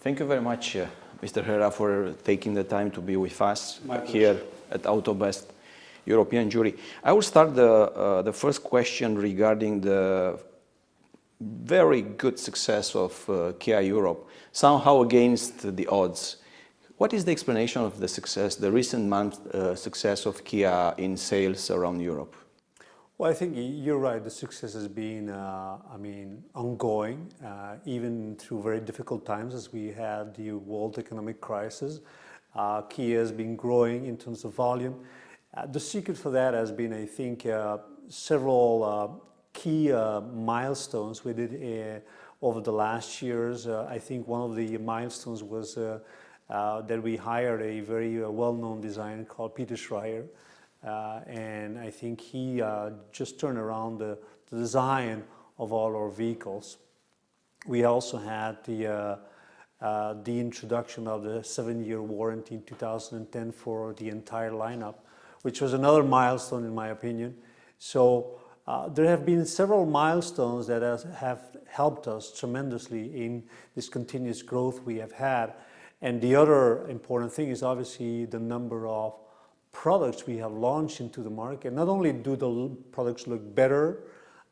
Thank you very much, Mr. Herrera, for taking the time to be with us My pleasure. here at AUTOBEST European Jury. I will start the first question regarding the very good success of Kia Europe, somehow against the odds. What is the explanation of the success, the recent month success of Kia in sales around Europe? Well, I think you're right. The success has been, ongoing, even through very difficult times as we had the world economic crisis. Kia has been growing in terms of volume. The secret for that has been, I think, several key milestones we did over the last years. I think one of the milestones was that we hired a very well-known designer called Peter Schreier. And I think he just turned around the design of all our vehicles. We also had the introduction of the 7-year warranty in 2010 for the entire lineup, which was another milestone in my opinion. So there have been several milestones that have helped us tremendously in this continuous growth we have had. And the other important thing is obviously the number of products we have launched into the market. Not only do the products look better,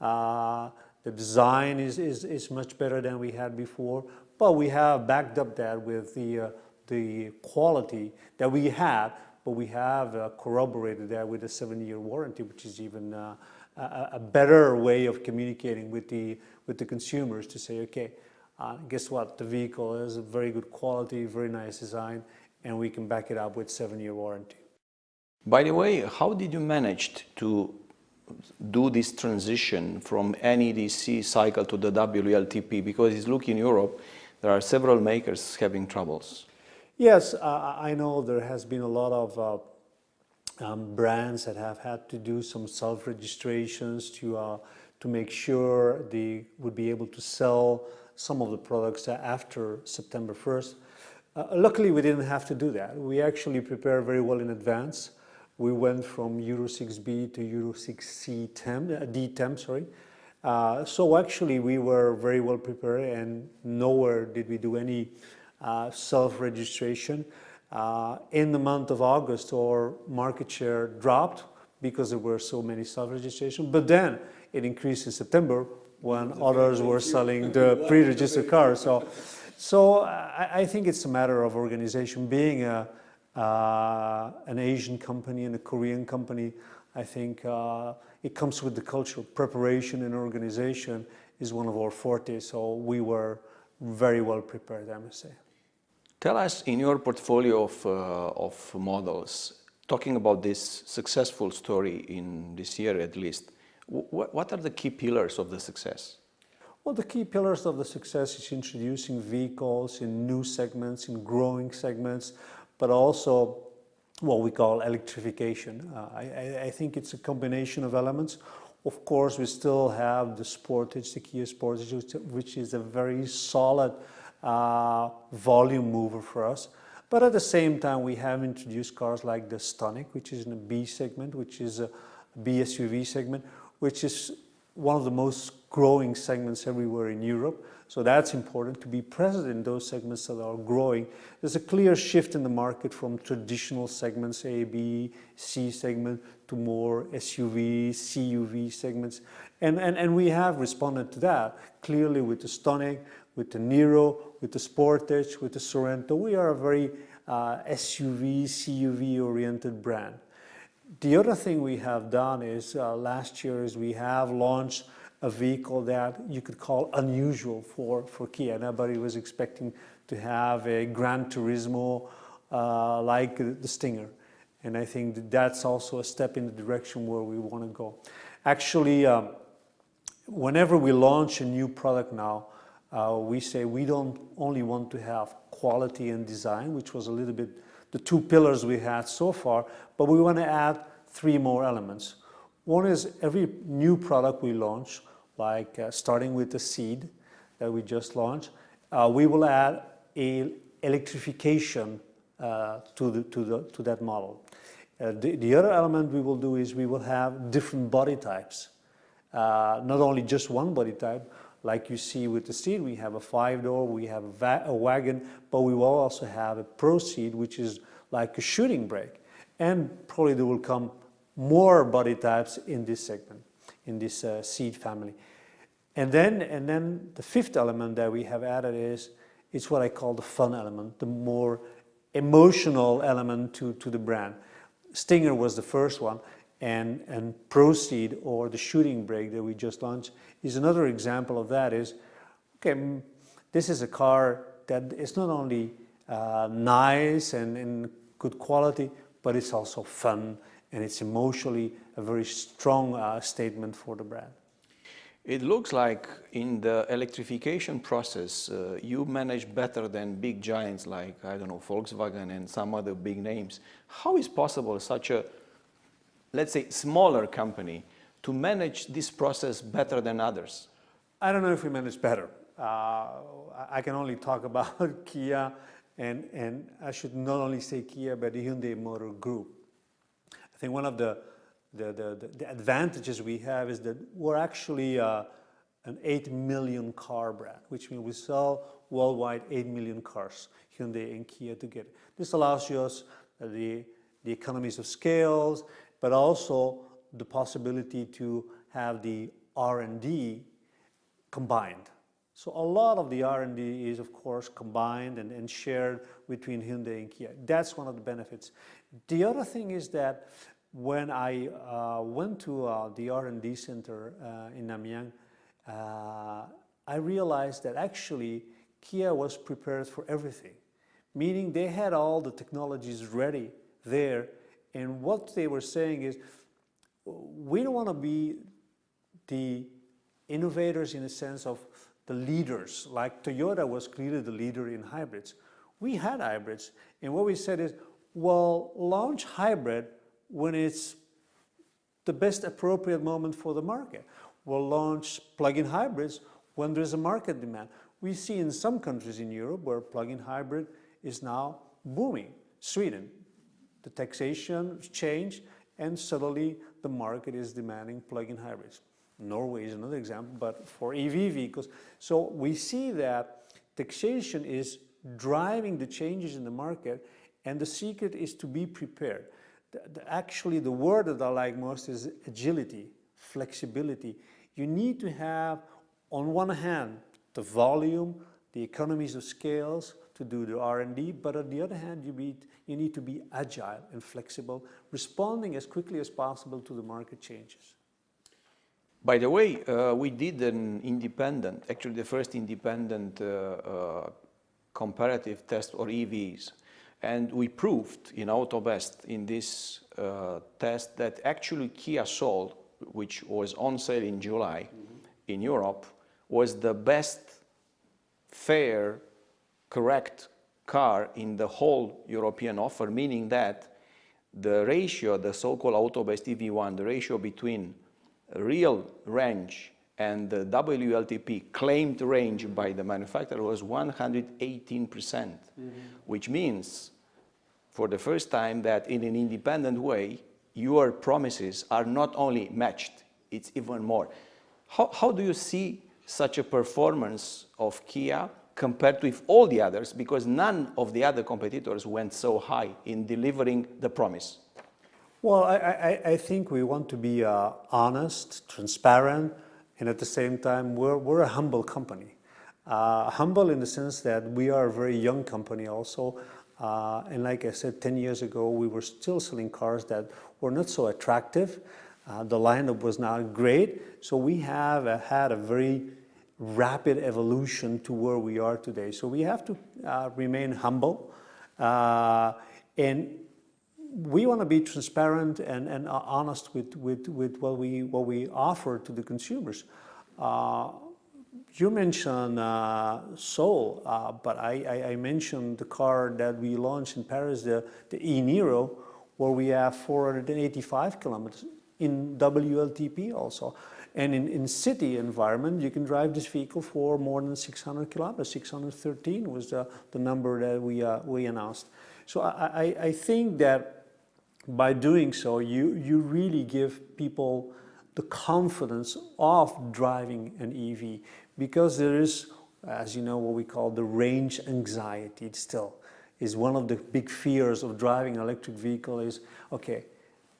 the design is much better than we had before, but we have backed up that with the quality that we had, but we have corroborated that with a 7-year warranty, which is even a better way of communicating with the consumers to say, okay, guess what, the vehicle has a very good quality, very nice design, and we can back it up with 7-year warranty. By the way, how did you manage to do this transition from NEDC cycle to the WLTP? Because it's look in Europe, there are several makers having troubles. Yes, I know there has been a lot of brands that have had to do some self-registrations to make sure they would be able to sell some of the products after September 1st. Luckily, we didn't have to do that. We actually prepared very well in advance. We went from Euro 6B to Euro 6C D10, sorry. So actually we were very well prepared and nowhere did we do any self-registration. In the month of August, our market share dropped because there were so many self-registrations, but then it increased in September when others were selling the pre-registered cars. So I think it's a matter of organization. Being an Asian company and a Korean company, I think it comes with the culture. Preparation and organization is one of our fortes, so we were very well prepared, I must say. Tell us, in your portfolio of models, talking about this successful story in this year at least, what are the key pillars of the success? Well, the key pillars of the success is introducing vehicles in new segments, in growing segments, but also what we call electrification. I think it's a combination of elements. Of course, we still have the Sportage, the Kia Sportage, which is a very solid volume mover for us. But at the same time, we have introduced cars like the Stonic, which is in the B segment, which is a B SUV segment, which is one of the most growing segments everywhere in Europe. So that's important to be present in those segments that are growing. There's a clear shift in the market from traditional segments, A, B, C segment, to more SUV, CUV segments. And we have responded to that clearly with the Stonic, with the Niro, with the Sportage, with the Sorento. We are a very SUV, CUV oriented brand. The other thing we have done is last year is we have launched a vehicle that you could call unusual for Kia. Nobody was expecting to have a Gran Turismo like the Stinger. And I think that's also a step in the direction where we want to go. Actually, whenever we launch a new product now, we say we don't only want to have quality and design, which was a little bit the two pillars we had so far, but we want to add 3 more elements. One is every new product we launch, like starting with the Seed that we just launched, we will add a electrification to that model. The other element we will do is we will have different body types. Not only just one body type, like you see with the Ceed, we have a 5-door, we have a wagon, but we will also have a Pro Ceed, which is like a shooting brake. And probably there will come more body types in this segment, in this Ceed family. And then the fifth element that we have added is, it's what I call the fun element, the more emotional element to the brand. Stinger was the first one, and Pro Ceed, or the shooting brake that we just launched, is another example of that. Is, okay, this is a car that is not only nice and in good quality, but it's also fun, and it's emotionally a very strong statement for the brand. It looks like in the electrification process, you manage better than big giants like, I don't know, Volkswagen and some other big names. How is possible such a, let's say, smaller company to manage this process better than others? I don't know if we manage better. I can only talk about Kia, and I should not only say Kia, but the Hyundai Motor Group. I think one of the advantages we have is that we're actually an 8 million car brand, which means we sell worldwide 8 million cars, Hyundai and Kia together. This allows us the economies of scales, but also the possibility to have the R&D combined. So a lot of the R&D is, of course, combined and shared between Hyundai and Kia. That's one of the benefits. The other thing is that when I went to the R&D center in Namiang, I realized that actually Kia was prepared for everything, meaning they had all the technologies ready there, and what they were saying is, we don't want to be the innovators in the sense of the leaders, like Toyota was clearly the leader in hybrids. We had hybrids, and what we said is, well, launch hybrid when it's the best appropriate moment for the market. We'll launch plug-in hybrids when there's a market demand. We see in some countries in Europe where plug-in hybrid is now booming. Sweden, the taxation changed, and suddenly the market is demanding plug-in hybrids. Norway is another example, but for EV vehicles. So we see that taxation is driving the changes in the market, and the secret is to be prepared. Actually, the word that I like most is agility, flexibility. You need to have, on one hand, the volume, the economies of scales to do the R&D, but on the other hand, you need to be agile and flexible, responding as quickly as possible to the market changes. By the way, we did an independent, actually the first independent comparative test for EVs. And we proved in AUTOBEST in this test that actually Kia Soul, which was on sale in July in Europe, was the best, fair, correct car in the whole European offer, meaning that the ratio, the so-called AUTOBEST EV1, the ratio between real range and the WLTP claimed range by the manufacturer was 118%, which means for the first time that in an independent way, your promises are not only matched, it's even more. How do you see such a performance of Kia compared with all the others? Because none of the other competitors went so high in delivering the promise. Well, I think we want to be honest, transparent, and at the same time, we're a humble company. Humble in the sense that we are a very young company also. And like I said, 10 years ago, we were still selling cars that were not so attractive. The lineup was not great. So we have had a very rapid evolution to where we are today. So we have to remain humble. And we want to be transparent and honest with what we offer to the consumers. You mentioned Soul, but I mentioned the car that we launched in Paris, the e-Niro, where we have 485 kilometers in WLTP also. And in city environment, you can drive this vehicle for more than 600 kilometers. 613 was the number that we announced. So I think that by doing so, you really give people the confidence of driving an EV, because there is, as you know, what we call the range anxiety. It still is one of the big fears of driving an electric vehicle is, okay,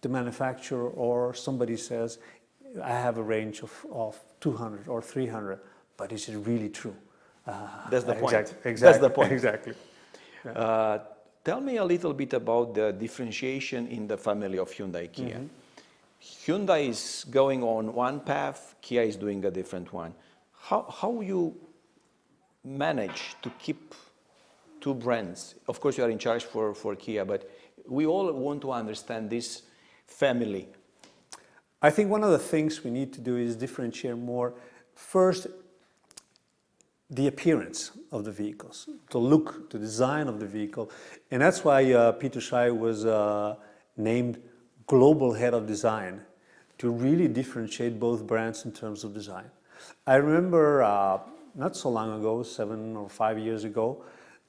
the manufacturer or somebody says, I have a range of 200 or 300, but is it really true? That's the point. Exactly. That's the point. Exactly. Yeah. Tell me a little bit about the differentiation in the family of Hyundai Kia. Hyundai is going on one path, Kia is doing a different one. How you manage to keep two brands? Of course, you are in charge for Kia, but we all want to understand this family. I think one of the things we need to do is differentiate more. First, the appearance of the vehicles, the look, the design of the vehicle. And that's why Peter Schei was named Global Head of Design, to really differentiate both brands in terms of design. I remember not so long ago, 7 or 5 years ago,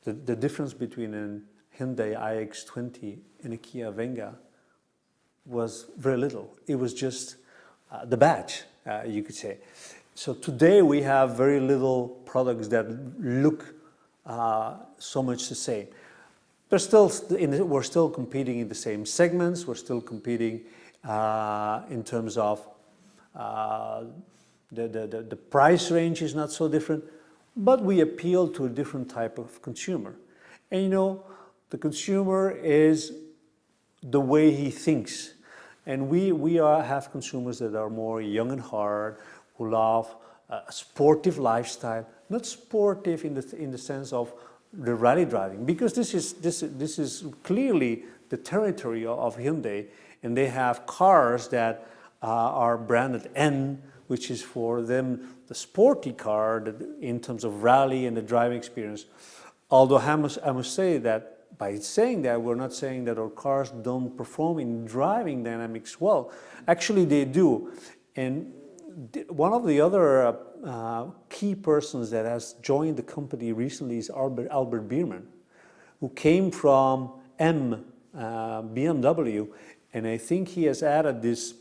the difference between a Hyundai iX20 and a Kia Venga was very little. It was just the badge, you could say. So today we have very little products that look so much the same. We're still competing in the same segments. We're still competing in terms of the price range is not so different, but we appeal to a different type of consumer. And you know, the consumer is the way he thinks. And we have consumers that are more young and hard, who love a sportive lifestyle, not sportive in the sense of the rally driving, because this is clearly the territory of Hyundai, and they have cars that are branded N, which is for them the sporty car in terms of rally and the driving experience. Although I must say that by saying that, we're not saying that our cars don't perform in driving dynamics well. Actually, they do. And one of the other key persons that has joined the company recently is Albert Biermann, who came from BMW, and I think he has added this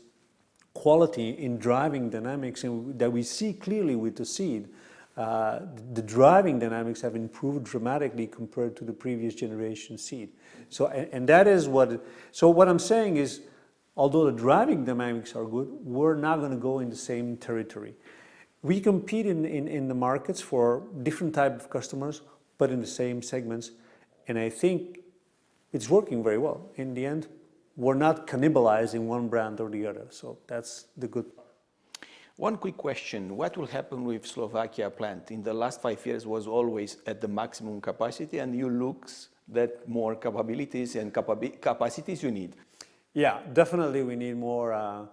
quality in driving dynamics and that we see clearly with the Ceed. The driving dynamics have improved dramatically compared to the previous generation Ceed. So, and that is what I'm saying is, although the driving dynamics are good, we're not going to go in the same territory. We compete in the markets for different type of customers, but in the same segments. And I think it's working very well. In the end, we're not cannibalizing one brand or the other. So that's the good part. One quick question. What will happen with Slovakia plant? In the last 5 years was always at the maximum capacity, and you look that more capabilities and capacities you need. Yeah, definitely we need more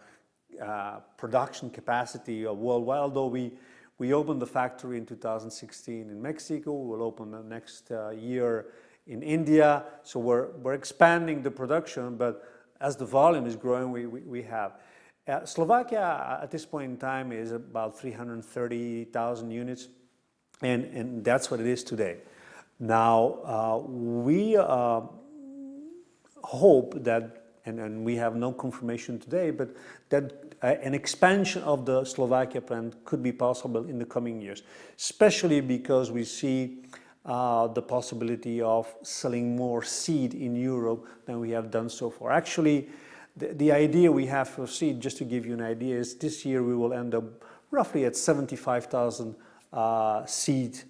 production capacity worldwide. Although we opened the factory in 2016 in Mexico, we'll open the next year in India. So we're expanding the production, but as the volume is growing, we have. Slovakia at this point in time is about 330,000 units, and that's what it is today. Now, we hope that, and we have no confirmation today, but that an expansion of the Slovakia plant could be possible in the coming years, especially because we see the possibility of selling more Ceed in Europe than we have done so far. Actually, the idea we have for Ceed, just to give you an idea, is this year we will end up roughly at 75,000 Ceed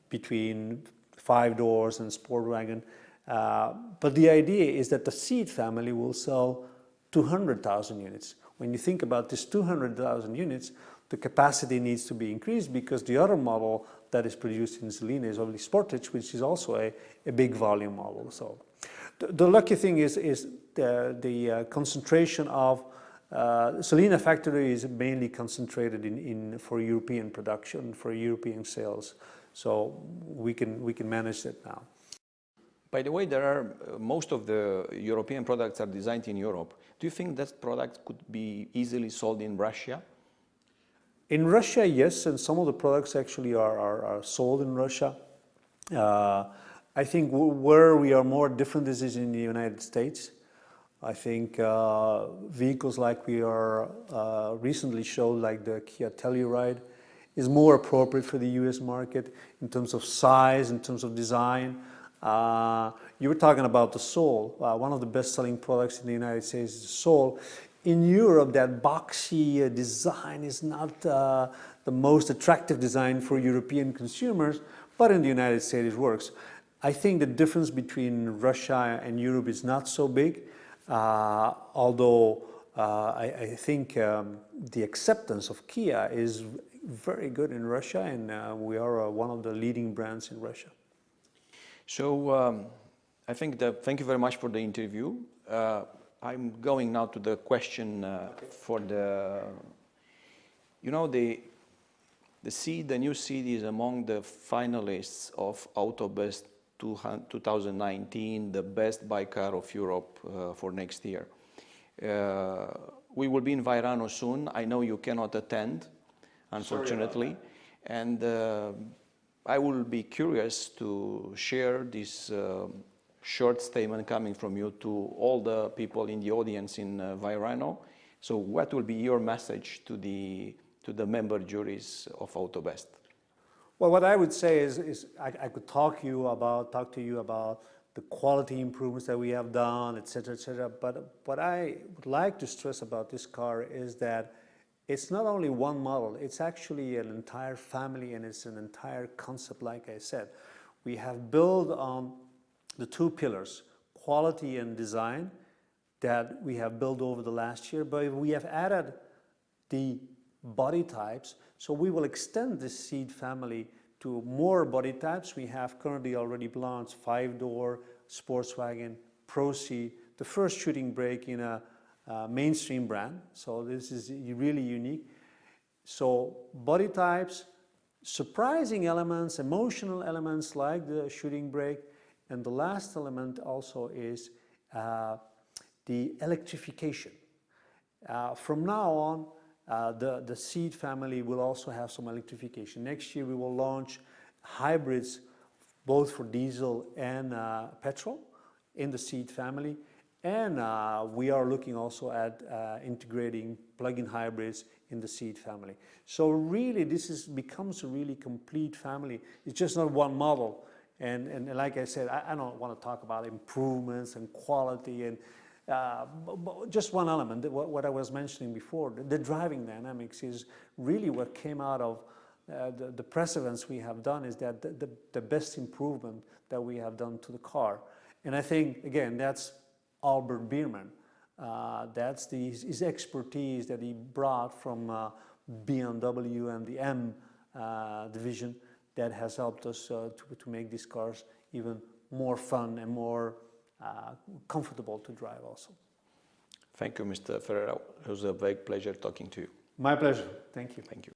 between 5 doors and sport wagon. But the idea is that the Ceed family will sell 200,000 units. When you think about this 200,000 units, the capacity needs to be increased because the other model that is produced in Zelina is only Sportage, which is also a big volume model. So the lucky thing is the concentration of Zelina factory is mainly concentrated for European production, for European sales. So we can manage it now. By the way, most of the European products are designed in Europe. Do you think that product could be easily sold in Russia? In Russia, yes, and some of the products actually are sold in Russia. I think where we are more different is in the United States. I think vehicles like we are recently showed, like the Kia Telluride, is more appropriate for the US market in terms of size, in terms of design. You were talking about the Soul. One of the best-selling products in the United States is the Soul. In Europe, that boxy design is not the most attractive design for European consumers, but in the United States it works. I think the difference between Russia and Europe is not so big, although I think the acceptance of Kia is very good in Russia, and we are one of the leading brands in Russia. So I think that thank you very much for the interview. I'm going now to the question for the, you know, the new seed is among the finalists of AUTOBEST 2019, the best bike car of Europe for next year. We will be in Vairano soon. I know you cannot attend, unfortunately, and I will be curious to share this short statement coming from you to all the people in the audience in Vairano. So what will be your message to the member juries of AUTOBEST? Well, what I would say is I could talk to you about the quality improvements that we have done, etc., etc. But what I would like to stress about this car is that it's not only one model, it's actually an entire family, and it's an entire concept, like I said. We have built on the two pillars, quality and design, that we have built over the last year, but we have added the body types, so we will extend this seat family to more body types. We have currently already launched 5-door Sportswagen Pro C, the first shooting brake in a mainstream brand, so this is really unique. So body types, surprising elements, emotional elements like the shooting brake, and the last element also is the electrification. From now on, the seat family will also have some electrification. Next year we will launch hybrids both for diesel and petrol in the seat family, and we are looking also at integrating plug-in hybrids in the seat family. So really this becomes a really complete family. It's just not one model, and like I said, I don't want to talk about improvements and quality and just one element, what I was mentioning before, the driving dynamics is really what came out of the press events we have done, is that the best improvement that we have done to the car. And I think, again, that's Albert Biermann. That's his expertise that he brought from BMW and the M division that has helped us to make these cars even more fun and more comfortable to drive also. Thank you, Mr. Herrera. It was a big pleasure talking to you. My pleasure. Thank you. Thank you.